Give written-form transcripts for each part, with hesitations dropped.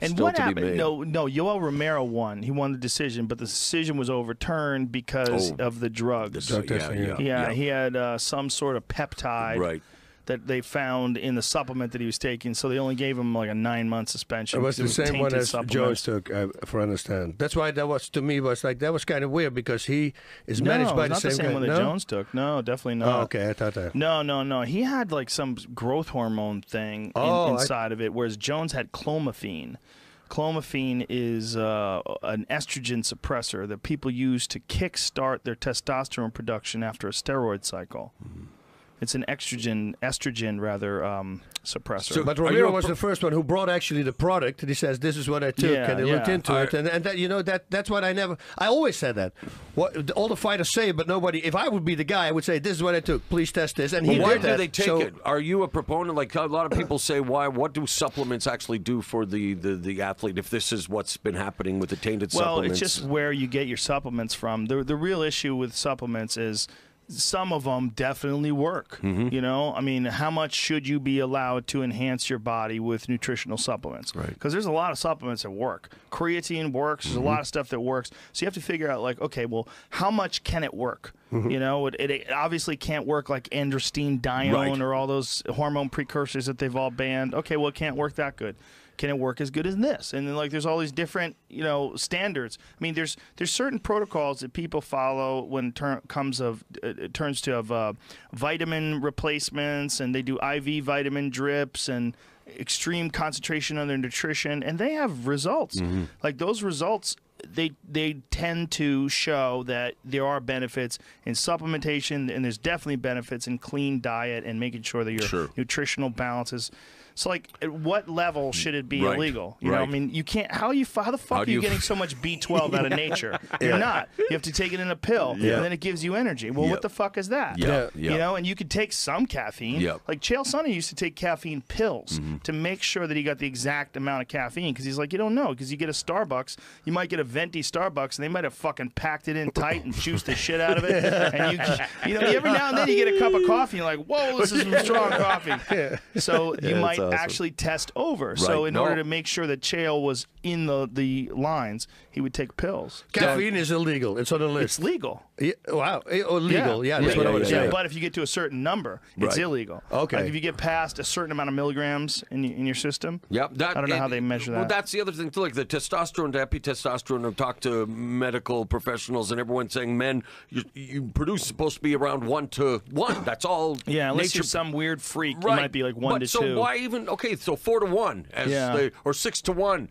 And still what to be happened? made. No, Yoel Romero won. He won the decision, but the decision was overturned because of the drugs. drug testing, Yeah, he had some sort of peptide that they found in the supplement that he was taking, so they only gave him like a 9-month suspension. It was the same one as supplements. Jones took, for understand. That's why that was, to me, was like, that was kind of weird because he is managed by the same guy. No, not the same one that Jones took. No, definitely not. Oh, okay, I thought that. No. He had like some growth hormone thing inside of it, whereas Jones had clomiphene. Clomiphene is an estrogen suppressor that people use to kickstart their testosterone production after a steroid cycle. It's an estrogen suppressor. So, but Romero was the first one who brought actually the product. And he says, "This is what I took," and he looked into it, and that, that's what I always said that. What all the fighters say, but nobody. If I would be the guy, I would say, "This is what I took. Please test this." And he why did that. do they take it? Are you a proponent? Like a lot of people say, why? What do supplements actually do for the athlete? If this is what's been happening with the tainted supplements, well, it's just where you get your supplements from. The real issue with supplements is, some of them definitely work. You know, I mean, how much should you be allowed to enhance your body with nutritional supplements? Right. Because there's a lot of supplements that work. Creatine works. There's a lot of stuff that works. So you have to figure out, like, okay, well, how much can it work? You know, it obviously can't work like androstenedione or all those hormone precursors that they've all banned. Okay, well, it can't work that good. Can it work as good as this? And then, like, there's all these different, standards. I mean, there's certain protocols that people follow when it turns to vitamin replacements, and they do IV vitamin drips and extreme concentration on their nutrition, and they have results. Like, those results, they tend to show that there are benefits in supplementation, and there's definitely benefits in clean diet and making sure that your nutritional balance is. So, like, at what level should it be illegal? You know, I mean, you can't. How the fuck are you getting so much B12 out of nature? You're not. You have to take it in a pill, and then it gives you energy. Well, what the fuck is that? You know, and you could take some caffeine. Like Chael Sonnen used to take caffeine pills to make sure that he got the exact amount of caffeine, because he's like, you don't know, because you get a Starbucks, you might get a venti Starbucks, and they might have fucking packed it in tight and juiced the shit out of it. And every now and then you get a cup of coffee, and you're like, whoa, this is some strong coffee. So you might actually test over. So in order to make sure that Chael was in the lines, he would take pills. Caffeine is illegal. It's on the list. It's legal. Wow. Illegal. Yeah, that's what I would say. But if you get to a certain number, it's illegal. Okay. Like if you get past a certain amount of milligrams in your system, I don't know how they measure that. Well, that's the other thing too. Like the testosterone to epitestosterone. I've talked to medical professionals, and everyone's saying, men, you produce supposed to be around 1 to 1. That's all. Yeah, unless you're some weird freak, you might be like 1 to 2. So why even? Okay, so 4 to 1, or 6 to 1.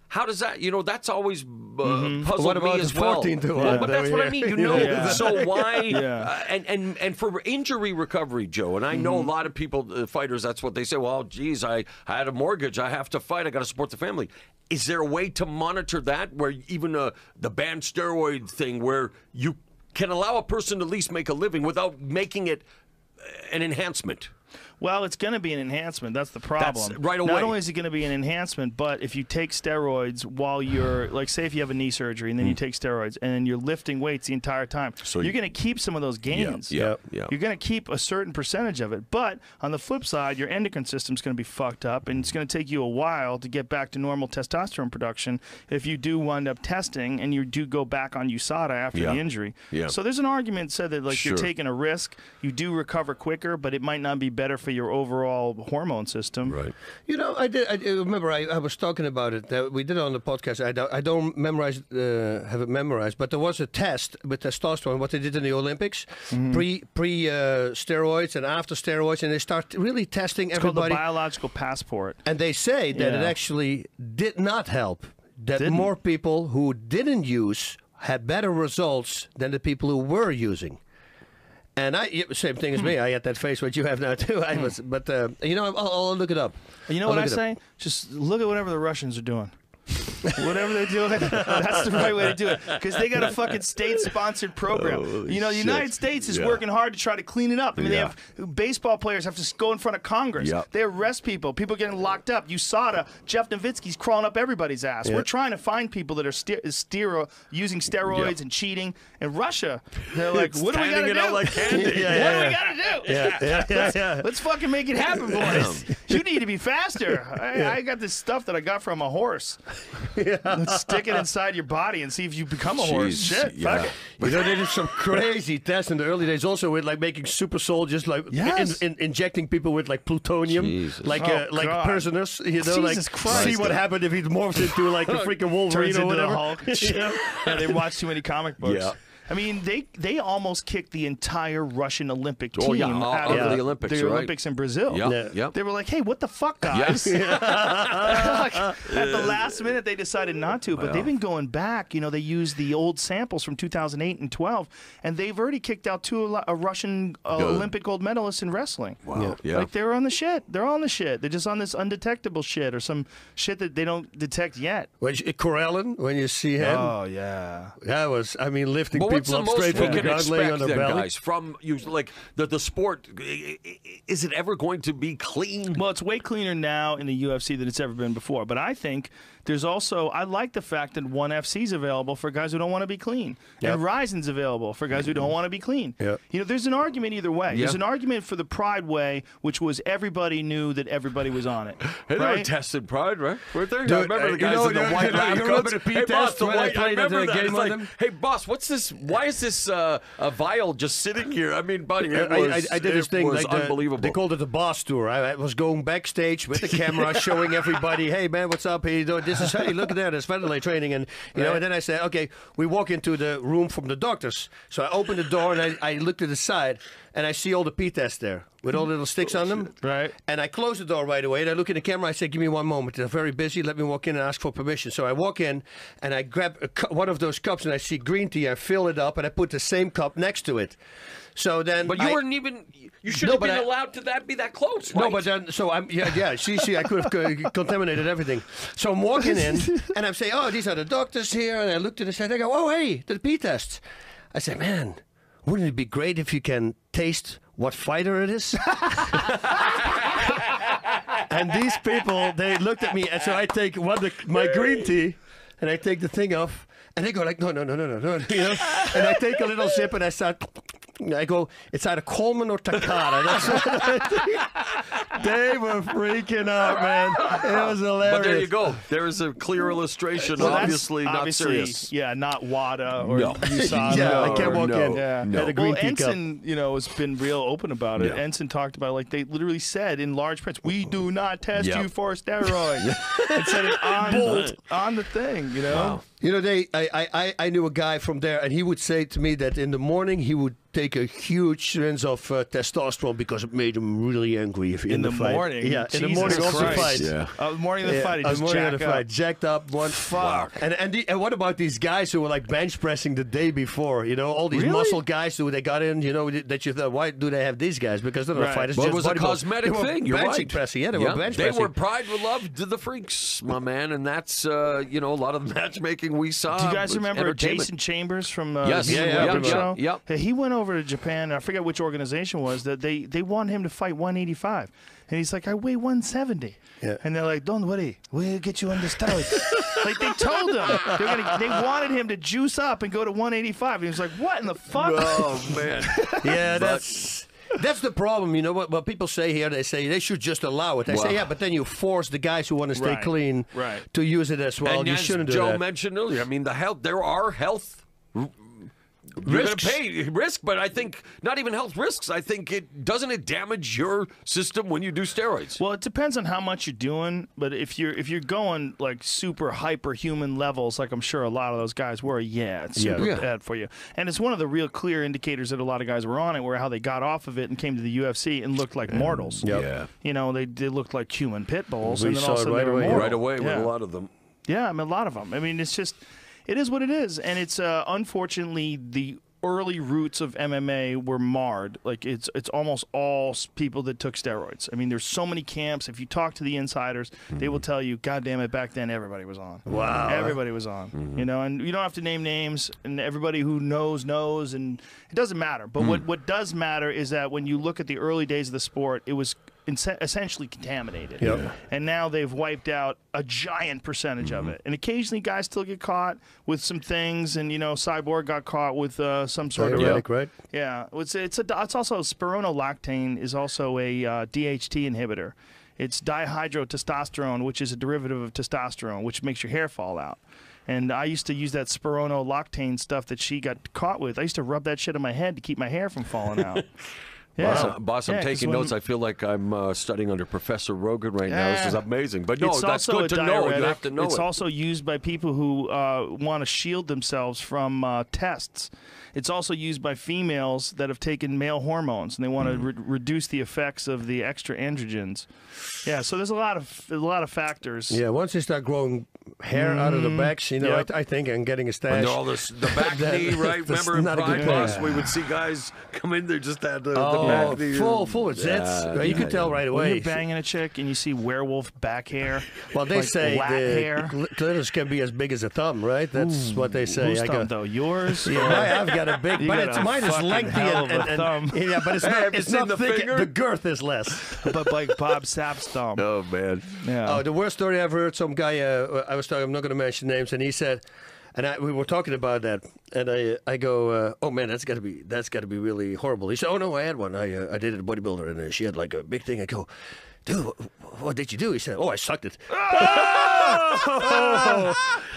How does that? That's always puzzled me as well. 14 to 1? Well, but that's what I mean. So why? And for injury recovery, Joe, and I know a lot of people, fighters, that's what they say. Well, geez, I had a mortgage. I have to fight. I got to support the family. Is there a way to monitor that, where even the banned steroid thing, where you can allow a person to at least make a living without making it an enhancement? Well, it's going to be an enhancement. That's the problem. That's right away. Not only is it going to be an enhancement, but if you take steroids while you're, like, say if you have a knee surgery and then you take steroids and then you're lifting weights the entire time, so you're going to keep some of those gains. You're going to keep a certain percentage of it. But on the flip side, your endocrine system's going to be fucked up, and it's going to take you a while to get back to normal testosterone production if you do wind up testing and you do go back on USADA after the injury. So there's an argument said that, like, you're taking a risk. You do recover quicker, but it might not be better for your overall hormone system. Right. I remember I was talking about it. We did it on the podcast. I don't have it memorized, but there was a test with testosterone, what they did in the Olympics, pre steroids and after steroids, and they start really testing everybody. It's called the biological passport. And they say that it actually did not help. That more people who didn't use had better results than the people who were using. And same thing as me. I had that face what you have now too. I'll look it up. You know what I say? Just look at whatever the Russians are doing. Whatever they're doing, that's the right way to do it. Because they got a fucking state-sponsored program. Holy the shit. United States is working hard to try to clean it up. I mean, they have baseball players have to go in front of Congress. They arrest people. People getting locked up. USADA, Jeff Nowitzki's crawling up everybody's ass. We're trying to find people that are using steroids and cheating. And Russia, they're like, what do we got to do? Like candy. What do we got to do? Let's fucking make it happen, boys. You need to be faster. I got this stuff that I got from a horse. Let's stick it inside your body and see if you become a horse. Shit, fuck it. They did some crazy tests in the early days also with like making super soldiers, like injecting people with like plutonium, like prisoners, Jesus Christ. See what happened if he morphs into like a freaking Wolverine or whatever. Yeah, they watch too many comic books. Yeah. I mean, they almost kicked the entire Russian Olympic team out of the Olympics, the Olympics in Brazil. They were like, hey, what the fuck, guys? Like, at the last minute, they decided not to, but they've been going back. They used the old samples from 2008 and 12, and they've already kicked out 2 Russian Olympic gold medalists in wrestling. Wow. Like, they're on the shit. They're on the shit. They're just on this undetectable shit or some shit that they don't detect yet. Corellin, when you see him. Oh, yeah. That was, I mean, lifting people what's the up most straight we from the can ground, laying expect on their then, belly? guys, from you, like the sport? Is it ever going to be clean? Well, it's way cleaner now in the UFC than it's ever been before. But I think there's also, I like the fact that ONE FC is available for guys who don't want to be clean. And Ryzen's available for guys who don't want to be clean. There's an argument either way. There's an argument for the Pride way, which was everybody knew that everybody was on it. Hey, they were tested Pride, right? Weren't there? Dude, I remember the guys in the white lab coats. Hey, boss, the white, I remember that. It's like, hey, boss, what's this? Why is this a vial just sitting here? I mean, buddy, I did this thing. Was like unbelievable. They called it the boss tour. I was going backstage with the camera, showing everybody, hey, man, what's up? Hey, this is, hey, look at that. It's ventilator training. And, and then I said, okay, we walk into the room from the doctors. So I opened the door, and I looked to the side, and I see all the P-tests there with all the little sticks on them. Right. And I close the door right away, and I look in the camera. I say, give me one moment. They're very busy. Let me walk in and ask for permission. So I walk in, and I grab one of those cups, and I see green tea. I fill it up, and I put the same cup next to it. So then, but you weren't even. You shouldn't have been allowed to be that close. Right? No, but then, so I'm See, I could have contaminated everything. So I'm walking in, and I'm saying, oh, these are the doctors here. And I look to the side. I go, oh, hey, the P tests. I say, man, wouldn't it be great if you can taste what fighter it is? And these people, they looked at me, and so I take my green tea, and I take the thing off, and they go like, no, and I take a little sip, and I start. I go, it's either Coleman or Takata. That's what I think. They were freaking out, man. It was hilarious. But there you go. There is a clear illustration. So obviously not serious. Yeah, not WADA or USADA. Yeah, I can't walk in. Yeah. Had a green tea Ensign, has been real open about it. Ensign talked about it, like they literally said in large print, we do not test you for steroids. And said it on the thing, Wow. I knew a guy from there, and he would say to me that in the morning he would take a huge syringe of testosterone because it made him really angry in the fight. Morning. Yeah, Jesus in the morning of the fight. Yeah. The morning of the fight, he just jacked up. Fuck. And what about these guys who were like bench pressing the day before? All these muscle guys who they got in. That you thought, why do they have these guys? Because they're not fighters. Well, it was a cosmetic thing. You're right. Pressing. Yeah, they were bench pressing. They were Pride loved the freaks, my man, and that's a lot of the matchmaking we saw. Do you guys remember Jason Chambers from Yes, show? Yep. Hey, he went over to Japan. I forget which organization was that they wanted him to fight 185, and he's like, I weigh 170. Yeah. And they're like, don't worry, we'll get you on the steroids. Like they told him they wanted him to juice up and go to 185. And he was like, what in the fuck? Oh man. Yeah, that's the problem. What people say here, they say they should just allow it. They say, yeah, but then you force the guys who want to stay clean to use it as well. And you as shouldn't do Joe that. mentioned earlier, I mean, there are health You're going to pay risk, but I think not even health risks. I think doesn't it damage your system when you do steroids? Well, it depends on how much you're doing, but if you're going like super hyper human levels, like I'm sure a lot of those guys were, it's super bad for you. And it's one of the real clear indicators that a lot of guys were on it, were how they got off of it and came to the UFC and looked like mortals. Yeah, they looked like human pit bulls, we and then saw also it right away with a lot of them. Yeah, I mean a lot of them. I mean, it's just. It is what it is, and it's unfortunately the early roots of MMA were marred. Like it's almost all people that took steroids. I mean, there's so many camps. If you talk to the insiders, they will tell you, God damn it, back then everybody was on. Wow. Everybody was on. You know, and you don't have to name names, and everybody who knows, and it doesn't matter. But what does matter is that when you look at the early days of the sport, it was essentially contaminated. Yep. And now they've wiped out a giant percentage of it. And occasionally guys still get caught with some things, and, you know, Cyborg got caught with some sort of... right? Yeah. It's also spironolactone is also a DHT inhibitor. It's dihydrotestosterone, which is a derivative of testosterone, which makes your hair fall out. And I used to use that spironolactone stuff that she got caught with. I used to rub that shit on my head to keep my hair from falling out. Yeah. Boss, I'm taking notes. I feel like I'm studying under Professor Rogan right now. This is amazing. But no, that's good to know. You have to know It's also used by people who want to shield themselves from tests. It's also used by females that have taken male hormones, and they want to reduce the effects of the extra androgens. Yeah, so there's a lot of factors. Yeah, once they start growing hair out of the backs, you know, I think, and getting a stash. And all this, the back knee, right? Remember in Pride Boss, we would see guys come in there just had the back knee. Full with zits. You could tell right away. When you're banging a chick and you see werewolf back hair. Well, they say hair. clitoris can be as big as a thumb, right? That's what they say. Whose thumb, though? Yours? Yeah, I've got a big, but mine is lengthy and thumb. Yeah, but it's not the thick. finger? The girth is less. But like Bob Sapp's thumb. Oh man. Yeah. Oh, the worst story I ever heard. Some guy I was talking. I'm not going to mention names, and he said, we were talking about that, and I go, oh man, that's got to be really horrible. He said, oh no, I had one. I dated a bodybuilder, and she had like a big thing. I go, dude, what did you do? He said, oh, I sucked it.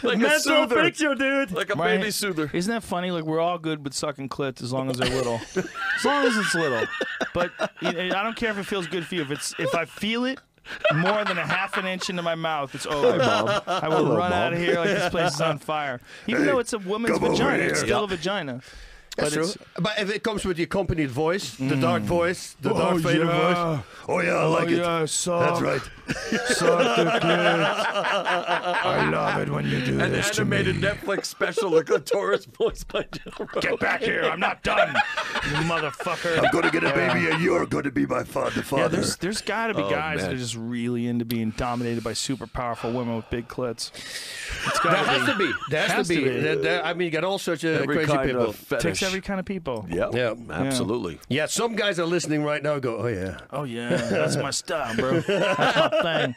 Like mental a soother. picture, dude. Like a baby soother. Isn't that funny? Like, we're all good with sucking clits as long as they're little. As long as it's little. But I don't care if it feels good for you. If I feel it more than a half an inch into my mouth, it's over. I will run out of here like this place is on fire. Even though it's a woman's vagina, it's still a vagina. That's true. But if it comes with the accompanied voice, the dark voice, the Darth Vader voice. Oh yeah, I like it. That's right. Suck the clit. I love it when you do An this to me. animated Netflix special, the clitoris voiced by Joe Rogan. Get back here! I'm not done, you motherfucker. I'm going to get a baby, and you're going to be my father. Yeah, there's got to be guys man. that are just really into being dominated by super powerful women with big clits. There has to be. There has to be. I mean, you got all sorts of Every crazy kind people. of fetish. Takes every kind of people. Yeah, absolutely. Yeah, some guys are listening right now and go, oh yeah. Oh yeah, that's my style, bro. That's my thing.